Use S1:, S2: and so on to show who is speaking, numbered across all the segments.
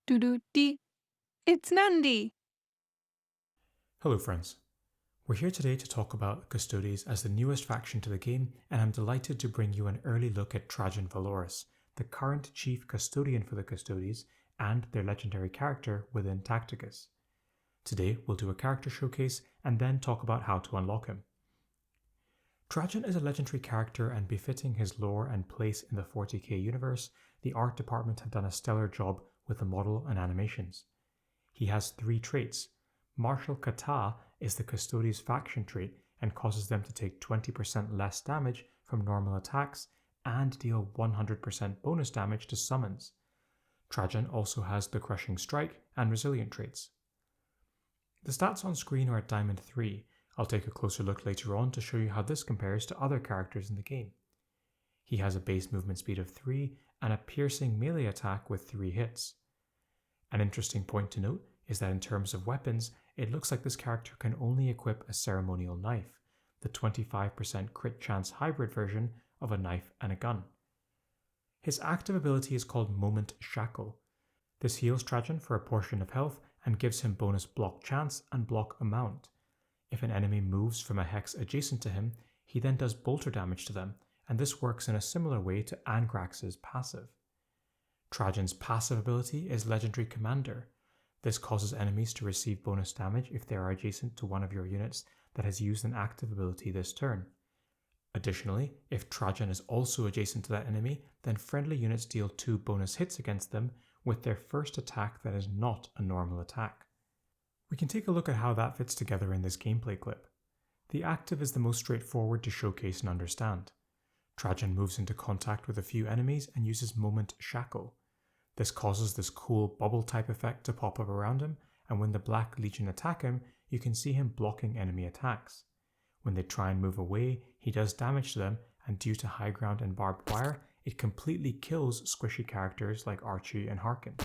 S1: Doo-doo-dee. It's Nandi!
S2: Hello friends, we're here today to talk about Custodes as the newest faction to the game, and I'm delighted to bring you an early look at Trajann Valoris, the current Chief Custodian for the Custodes and their legendary character within Tacticus. Today we'll do a character showcase and then talk about how to unlock him. Trajann is a legendary character, and befitting his lore and place in the 40k universe, the art department have done a stellar job with the model and animations. He has 3 traits. Martial Kata is the Custodes faction trait and causes them to take 20% less damage from normal attacks and deal 100% bonus damage to summons. Trajann also has the Crushing Strike and Resilient traits. The stats on screen are at Diamond 3. I'll take a closer look later on to show you how this compares to other characters in the game. He has a base movement speed of 3 and a piercing melee attack with 3 hits. An interesting point to note is that in terms of weapons, it looks like this character can only equip a ceremonial knife, the 25% crit chance hybrid version of a knife and a gun. His active ability is called Moment Shackle. This heals Trajann for a portion of health and gives him bonus block chance and block amount. If an enemy moves from a hex adjacent to him, he then does bolter damage to them, and this works in a similar way to Angrax's passive. Trajann's passive ability is Legendary Commander. This causes enemies to receive bonus damage if they are adjacent to one of your units that has used an active ability this turn. Additionally, if Trajann is also adjacent to that enemy, then friendly units deal 2 bonus hits against them with their first attack that is not a normal attack. We can take a look at how that fits together in this gameplay clip. The active is the most straightforward to showcase and understand. Trajann moves into contact with a few enemies and uses Moment Shackle. This causes this cool bubble type effect to pop up around him, and when the Black Legion attack him, you can see him blocking enemy attacks. When they try and move away, he does damage to them, and due to high ground and barbed wire, it completely kills squishy characters like Archie and Harkin.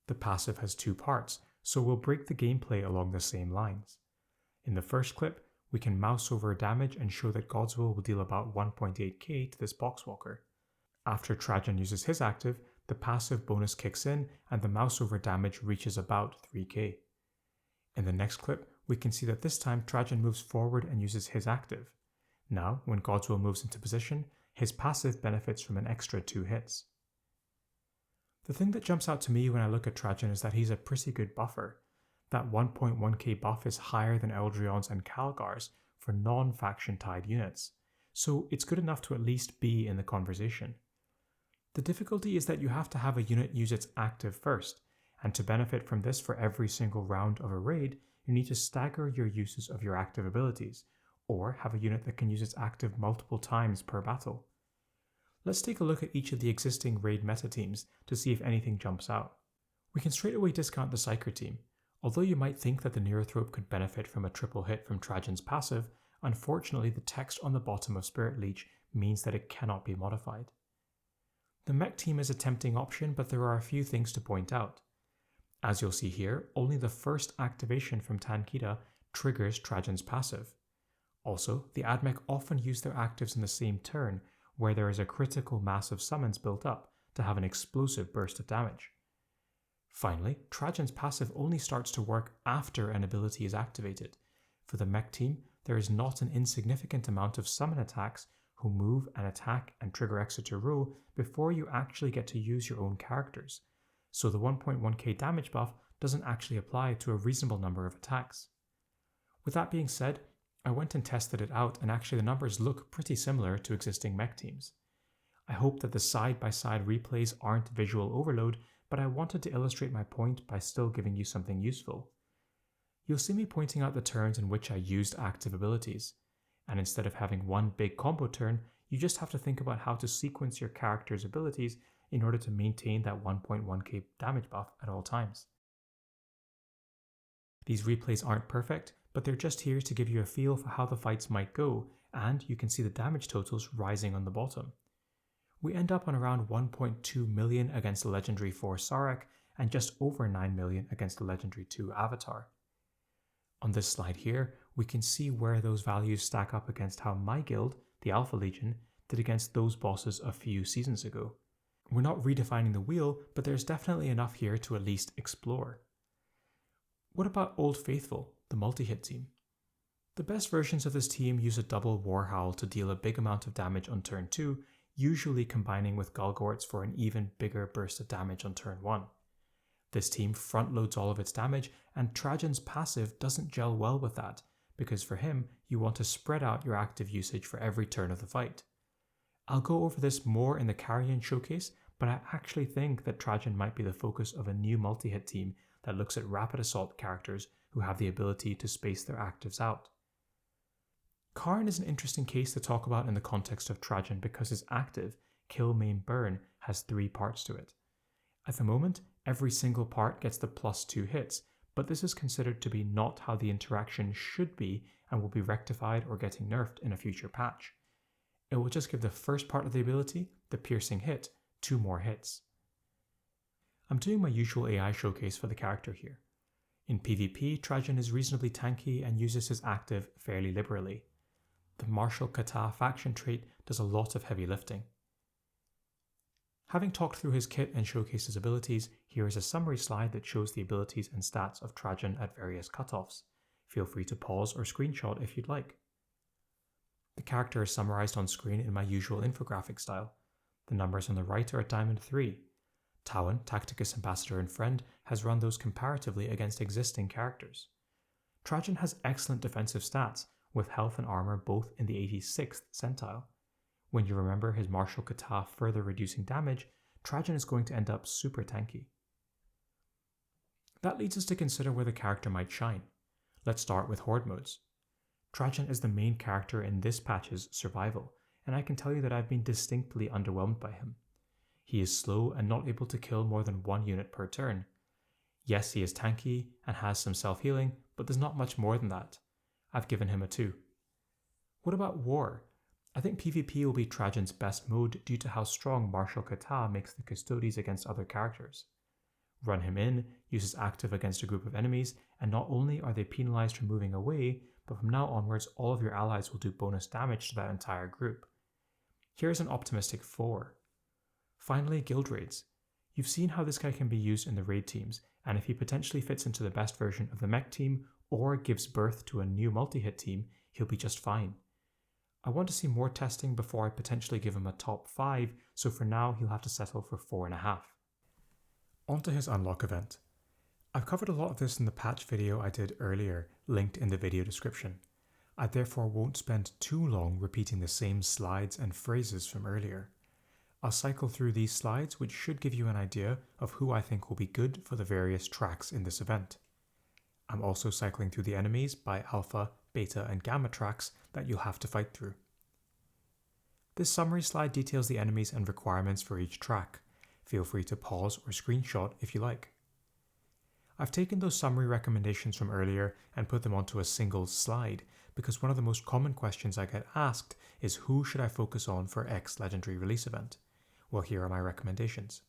S2: The passive has 2 parts, so we'll break the gameplay along the same lines. In the first clip, we can mouse over damage and show that God's Will deal about 1.8k to this boxwalker. After Trajann uses his active, the passive bonus kicks in and the mouse over damage reaches about 3k. In the next clip, we can see that this time Trajann moves forward and uses his active. Now, when God's Will moves into position, his passive benefits from an extra 2 hits. The thing that jumps out to me when I look at Trajann is that he's a pretty good buffer. That 1.1k buff is higher than Eldrion's and Calgar's for non-faction tied units, so it's good enough to at least be in the conversation. The difficulty is that you have to have a unit use its active first, and to benefit from this for every single round of a raid, you need to stagger your uses of your active abilities, or have a unit that can use its active multiple times per battle. Let's take a look at each of the existing raid meta teams to see if anything jumps out. We can straight away discount the Psyker Team. Although you might think that the Neurothrope could benefit from a triple hit from Trajann's passive, unfortunately the text on the bottom of Spirit Leech means that it cannot be modified. The Mech Team is a tempting option, but there are a few things to point out. As you'll see here, only the first activation from Tankita triggers Trajann's passive. Also, the AdMech often use their actives in the same turn, where there is a critical mass of summons built up to have an explosive burst of damage. Finally, Trajann's passive only starts to work after an ability is activated. For the Mech Team, there is not an insignificant amount of summon attacks who move and attack and trigger Exeter row before you actually get to use your own characters, so the 1.1k damage buff doesn't actually apply to a reasonable number of attacks. With that being said, I went and tested it out, and actually the numbers look pretty similar to existing Mech Teams. I hope that the side-by-side replays aren't visual overload, but I wanted to illustrate my point by still giving you something useful. You'll see me pointing out the turns in which I used active abilities, and instead of having one big combo turn, you just have to think about how to sequence your character's abilities in order to maintain that 1.1k damage buff at all times. These replays aren't perfect, but they're just here to give you a feel for how the fights might go, and you can see the damage totals rising on the bottom. We end up on around 1.2 million against the Legendary 4 Sarek, and just over 9 million against the Legendary 2 Avatar. On this slide here, we can see where those values stack up against how my guild, the Alpha Legion, did against those bosses a few seasons ago. We're not redefining the wheel, but there's definitely enough here to at least explore. What about Old Faithful, the multi-hit team? The best versions of this team use a double War Howl to deal a big amount of damage on turn 2, usually combining with Galgorts for an even bigger burst of damage on turn 1. This team front loads all of its damage, and Trajann's passive doesn't gel well with that, because for him, you want to spread out your active usage for every turn of the fight. I'll go over this more in the Carrion showcase, but I actually think that Trajann might be the focus of a new multi-hit team that looks at rapid assault characters who have the ability to space their actives out. Karn is an interesting case to talk about in the context of Trajann because his active, Kill, Maim, Burn, has 3 parts to it. At the moment, every single part gets the +2 hits, but this is considered to be not how the interaction should be and will be rectified or getting nerfed in a future patch. It will just give the first part of the ability, the piercing hit, 2 more hits. I'm doing my usual AI showcase for the character here. In PvP, Trajann is reasonably tanky and uses his active fairly liberally. The Martial Kata faction trait does a lot of heavy lifting. Having talked through his kit and showcased his abilities, here is a summary slide that shows the abilities and stats of Trajann at various cutoffs. Feel free to pause or screenshot if you'd like. The character is summarized on screen in my usual infographic style. The numbers on the right are at Diamond 3. Tawan, Tacticus Ambassador and Friend, has run those comparatively against existing characters. Trajann has excellent defensive stats, with health and armor both in the 86th centile. When you remember his Martial Kata further reducing damage, Trajann is going to end up super tanky. That leads us to consider where the character might shine. Let's start with Horde modes. Trajann is the main character in this patch's survival, and I can tell you that I've been distinctly underwhelmed by him. He is slow and not able to kill more than 1 unit per turn. Yes, he is tanky and has some self-healing, but there's not much more than that. I've given him a 2. What about War? I think PvP will be Trajann's best mode due to how strong Martial Kata makes the Custodes against other characters. Run him in, use his active against a group of enemies, and not only are they penalized for moving away, but from now onwards all of your allies will do bonus damage to that entire group. Here's an optimistic 4. Finally, guild raids. You've seen how this guy can be used in the raid teams, and if he potentially fits into the best version of the Mech Team or gives birth to a new multi-hit team, he'll be just fine. I want to see more testing before I potentially give him a top 5, so for now he'll have to settle for 4.5. On to his unlock event. I've covered a lot of this in the patch video I did earlier, linked in the video description. I therefore won't spend too long repeating the same slides and phrases from earlier. I'll cycle through these slides, which should give you an idea of who I think will be good for the various tracks in this event. I'm also cycling through the enemies by alpha, beta, and gamma tracks that you'll have to fight through. This summary slide details the enemies and requirements for each track. Feel free to pause or screenshot if you like. I've taken those summary recommendations from earlier and put them onto a single slide because one of the most common questions I get asked is who should I focus on for X legendary release event? Well, here are my recommendations.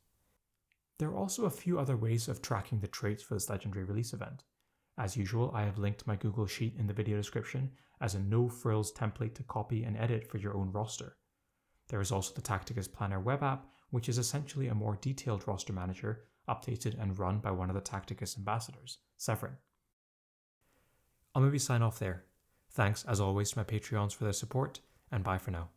S2: There are also a few other ways of tracking the traits for this legendary release event. As usual, I have linked my Google Sheet in the video description as a no-frills template to copy and edit for your own roster. There is also the Tacticus Planner web app, which is essentially a more detailed roster manager, updated and run by one of the Tacticus ambassadors, Severin. I'll maybe sign off there. Thanks, as always, to my Patreons for their support, and bye for now.